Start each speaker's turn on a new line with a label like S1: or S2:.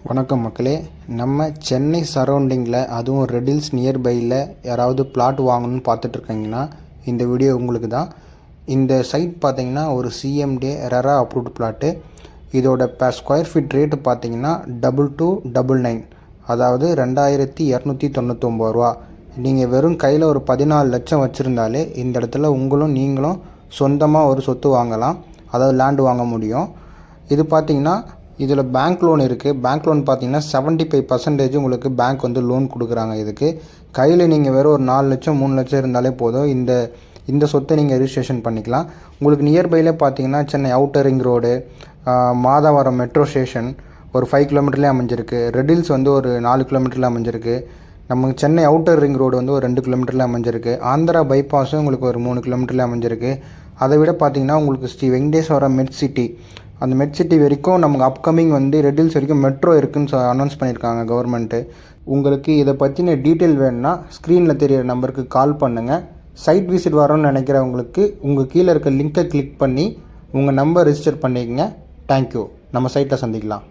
S1: வணக்கம் மக்களே. நம்ம சென்னை சரௌண்டிங்கில் அதுவும் ரெடில்ஸ் நியர்பையில் யாராவது பிளாட் வாங்கணும்னு பார்த்துட்ருக்கீங்கன்னா இந்த வீடியோ உங்களுக்கு தான். இந்த சைட் பார்த்தீங்கன்னா ஒரு சிஎம்டி ரெரா அப்ரூவ்டு பிளாட்டு. இதோட ஸ்கொயர் ஃபீட் ரேட்டு பார்த்தீங்கன்னா 2299, அதாவது 2299 ரூபா. நீங்கள் வெறும் கையில் ஒரு 14 லட்சம் வச்சுருந்தாலே இந்த இடத்துல நீங்களும் சொந்தமாக ஒரு சொத்து வாங்கலாம், அதாவது லேண்டு வாங்க முடியும். இது பார்த்தீங்கன்னா இதில் பேங்க் லோன் இருக்குது. பேங்க் லோன் பார்த்தீங்கன்னா 75% உங்களுக்கு பேங்க் லோன் கொடுக்குறாங்க. இதுக்கு கையில் நீங்கள் வெறும் ஒரு 4 லட்சம் 3 லட்சம் இருந்தாலே போதும், இந்த சொத்தை நீங்கள் ரிஜிஸ்ட்ரேஷன் பண்ணிக்கலாம். உங்களுக்கு நியர்பையில் பார்த்தீங்கன்னா Chennai outer ring road, Madhavaram metro station ஒரு 5 கிலோமீட்டர்லேயே அமைஞ்சிருக்கு. ரெடில்ஸ் ஒரு 4 கிலோமீட்டரில் அமைஞ்சிருக்கு. நம்ம சென்னை அவுட்டர் ரிங் ரோடு ஒரு 2 கிலோமீட்டரில் அமைஞ்சிருக்கு. ஆந்திரா பைபாஸும் உங்களுக்கு ஒரு 3 கிலோமீட்டரில் அமைஞ்சிருக்கு. அதை விட பார்த்தீங்கன்னா உங்களுக்கு ஸ்ரீ வெங்கடேஸ்வரா மெட் சிட்டி, அந்த மெட் சிட்டி வரைக்கும் நமக்கு அப்கமிங் ரெடில்ஸ் வரைக்கும் மெட்ரோ இருக்குதுன்னு அனௌன்ஸ் பண்ணியிருக்காங்க கவர்மெண்ட்டு. உங்களுக்கு இதை பற்றின டீட்டெயில் வேணும்னா ஸ்க்ரீனில் தெரியிற நம்பருக்கு கால் பண்ணுங்கள். சைட் விசிட் வரோன்னு நினைக்கிறவங்களுக்கு உங்கள் கீழே இருக்க லிங்க்கை கிளிக் பண்ணி உங்கள் நம்பர் ரிஜிஸ்டர் பண்ணிக்கங்க. தேங்க்யூ. நம்ம சைட்டில் சந்திக்கலாம்.